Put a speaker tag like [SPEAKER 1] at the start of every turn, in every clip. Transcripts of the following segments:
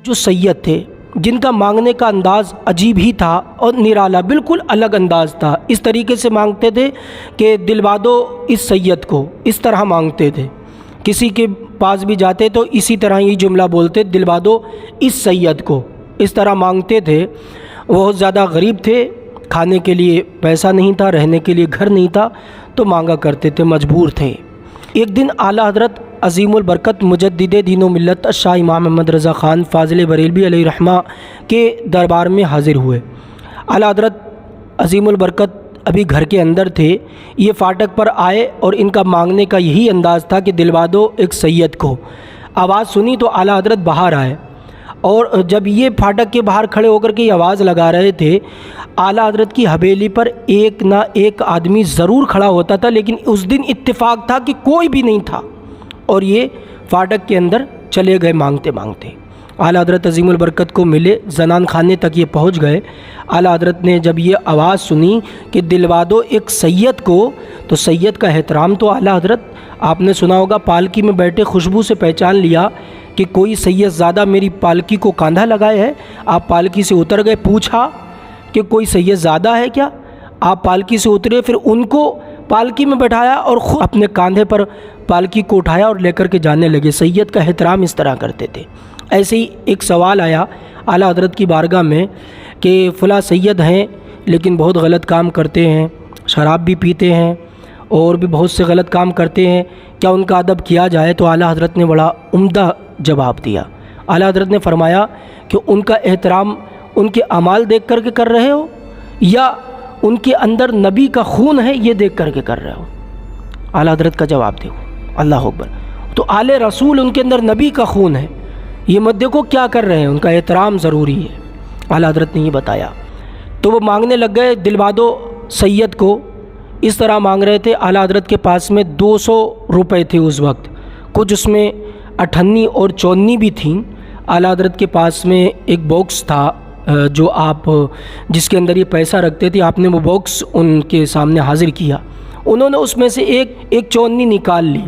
[SPEAKER 1] جو سید تھے جن کا مانگنے کا انداز عجیب ہی تھا اور نرالا، بالکل الگ انداز تھا۔ اس طریقے سے مانگتے تھے کہ دلوا دو اس سید کو، اس طرح مانگتے تھے۔ کسی کے پاس بھی جاتے تو اسی طرح یہ جملہ بولتے، دلوا دو اس سید کو، اس طرح مانگتے تھے۔ بہت زیادہ غریب تھے، کھانے کے لیے پیسہ نہیں تھا، رہنے کے لیے گھر نہیں تھا، تو مانگا کرتے تھے، مجبور تھے۔ ایک دن اعلیٰ حضرت عظیم البرکت مجدد دین و ملت شاہ امام محمد رضا خان فاضل بریلوی علیہ رحمہ کے دربار میں حاضر ہوئے۔ اعلیٰ حضرت عظیم البرکت ابھی گھر کے اندر تھے، یہ فاٹک پر آئے اور ان کا مانگنے کا یہی انداز تھا کہ دلوا دو ایک سید کو۔ آواز سنی تو اعلیٰ حضرت باہر آئے، اور جب یہ فاٹک کے باہر کھڑے ہو کر کے یہ آواز لگا رہے تھے، اعلیٰ حضرت کی حویلی پر ایک نہ ایک آدمی ضرور کھڑا ہوتا تھا، لیکن اس دن اتفاق تھا کہ کوئی بھی نہیں تھا، اور یہ فاٹک کے اندر چلے گئے مانگتے مانگتے۔ اعلیٰ حضرت عظیم البرکت کو ملے، زنان خانے تک یہ پہنچ گئے۔ اعلیٰ حضرت نے جب یہ آواز سنی کہ دلوا دو ایک سید کو، تو سید کا احترام تو اعلیٰ حضرت، آپ نے سنا ہوگا پالکی میں بیٹھے خوشبو سے پہچان لیا کہ کوئی سید زادہ میری پالکی کو کاندھا لگائے ہے۔ آپ پالکی سے اتر گئے، پوچھا کہ کوئی سید زادہ ہے کیا؟ آپ پالکی سے اترے، پھر ان کو پالکی میں بٹھایا اور خود اپنے کاندھے پر پالکی کو اٹھایا اور لے کر کے جانے لگے۔ سید کا احترام اس طرح کرتے تھے۔ ایسے ہی ایک سوال آیا اعلیٰ حضرت کی بارگاہ میں کہ فلاں سید ہیں لیکن بہت غلط کام کرتے ہیں، شراب بھی پیتے ہیں اور بھی بہت سے غلط کام کرتے ہیں، کیا ان کا ادب کیا جائے؟ تو اعلیٰ حضرت نے بڑا عمدہ جواب دیا۔ اعلیٰ حضرت نے فرمایا کہ ان کا احترام ان کے اعمال دیکھ کر کے کر رہے ہو، یا ان کے اندر نبی کا خون ہے یہ دیکھ کر کے کر رہے ہو؟ اعلیٰ حضرت کا جواب دیکھو، اللہ اکبر۔ تو آل رسول ان کے اندر نبی کا خون ہے، یہ مت دیکھو کیا کر رہے ہیں، ان کا احترام ضروری ہے۔ اعلیٰ حضرت نے یہ بتایا، تو وہ مانگنے لگ گئے دلوا دو سید کو۔ اس طرح مانگ رہے تھے۔ اعلیٰ حضرت کے پاس میں 200 روپے تھے اس وقت، کچھ اس میں 58 اور 54 بھی تھیں۔ اعلیٰ حضرت کے پاس میں ایک باکس تھا جو آپ جس کے اندر یہ پیسہ رکھتے تھے، آپ نے وہ باکس ان کے سامنے حاضر کیا، انہوں نے اس میں سے ایک 54 نکال لی۔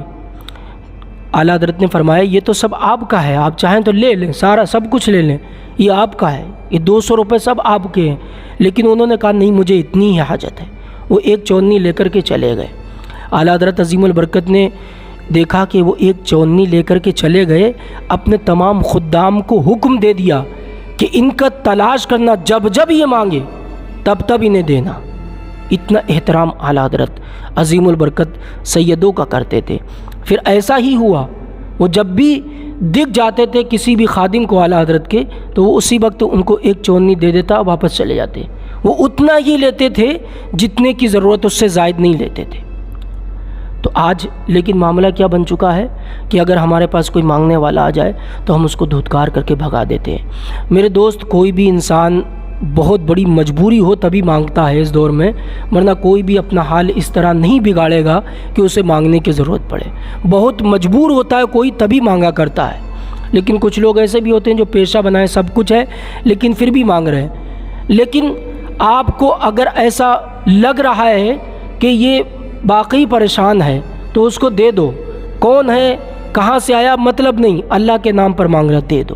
[SPEAKER 1] اعلیٰ حضرت نے فرمایا یہ تو سب آپ کا ہے، آپ چاہیں تو لے لیں، سارا سب کچھ لے لیں، یہ آپ کا ہے، یہ 200 روپے سب آپ کے ہیں۔ لیکن انہوں نے کہا نہیں، مجھے اتنی ہی حاجت ہے۔ وہ ایک 54 لے کر کے چلے گئے۔ اعلیٰ حضرت عظیم البرکت نے دیکھا کہ وہ ایک 54 لے کر کے چلے گئے، اپنے تمام خدام کو حکم دے دیا کہ ان کا تلاش کرنا، جب جب یہ مانگے تب تب انہیں دینا۔ اتنا احترام اعلیٰ حضرت عظیم البرکت سیدوں کا کرتے تھے۔ پھر ایسا ہی ہوا، وہ جب بھی دکھ جاتے تھے کسی بھی خادم کو اعلیٰ حضرت کے، تو وہ اسی وقت ان کو ایک 54 دے دیتا، واپس چلے جاتے۔ وہ اتنا ہی لیتے تھے جتنے کی ضرورت، اس سے زائد نہیں لیتے تھے۔ تو آج لیکن معاملہ کیا بن چکا ہے کہ اگر ہمارے پاس کوئی مانگنے والا آ جائے تو ہم اس کو دھتکار کر کے بھگا دیتے ہیں۔ میرے دوست، کوئی بھی انسان بہت بڑی مجبوری ہو تبھی مانگتا ہے اس دور میں، ورنہ کوئی بھی اپنا حال اس طرح نہیں بگاڑے گا کہ اسے مانگنے کی ضرورت پڑے۔ بہت مجبور ہوتا ہے کوئی تبھی مانگا کرتا ہے، لیکن کچھ لوگ ایسے بھی ہوتے ہیں جو پیشہ بنائے، سب کچھ ہے لیکن پھر بھی مانگ رہے ہیں۔ لیکن آپ کو اگر ایسا لگ رہا ہے کہ یہ باقی پریشان ہے تو اس کو دے دو، کون ہے کہاں سے آیا مطلب نہیں، اللہ کے نام پر مانگ رہا، دے دو،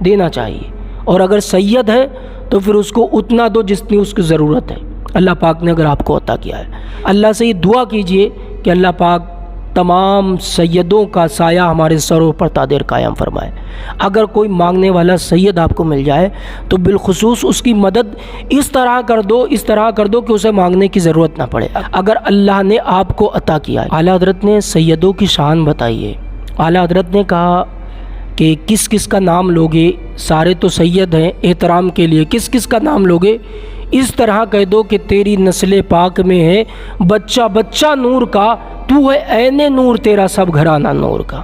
[SPEAKER 1] دینا چاہیے۔ اور اگر سید ہے تو پھر اس کو اتنا دو جتنی اس کی ضرورت ہے، اللہ پاک نے اگر آپ کو عطا کیا ہے۔ اللہ سے یہ دعا کیجئے کہ اللہ پاک تمام سیدوں کا سایہ ہمارے سروں پر تادیر قائم فرمائے۔ اگر کوئی مانگنے والا سید آپ کو مل جائے تو بالخصوص اس کی مدد اس طرح کر دو کہ اسے مانگنے کی ضرورت نہ پڑے، اگر اللہ نے آپ کو عطا کیا ہے۔ اعلیٰ حضرت نے سیدوں کی شان بتائیے۔ اعلیٰ حضرت نے کہا کہ کس کس کا نام لوگے، سارے تو سید ہیں، احترام کے لیے کس کس کا نام لوگے؟ اس طرح کہہ دو کہ تیری نسل پاک میں ہے بچہ بچہ نور کا، تو ہے عین نور، تیرا سب گھرانہ نور کا۔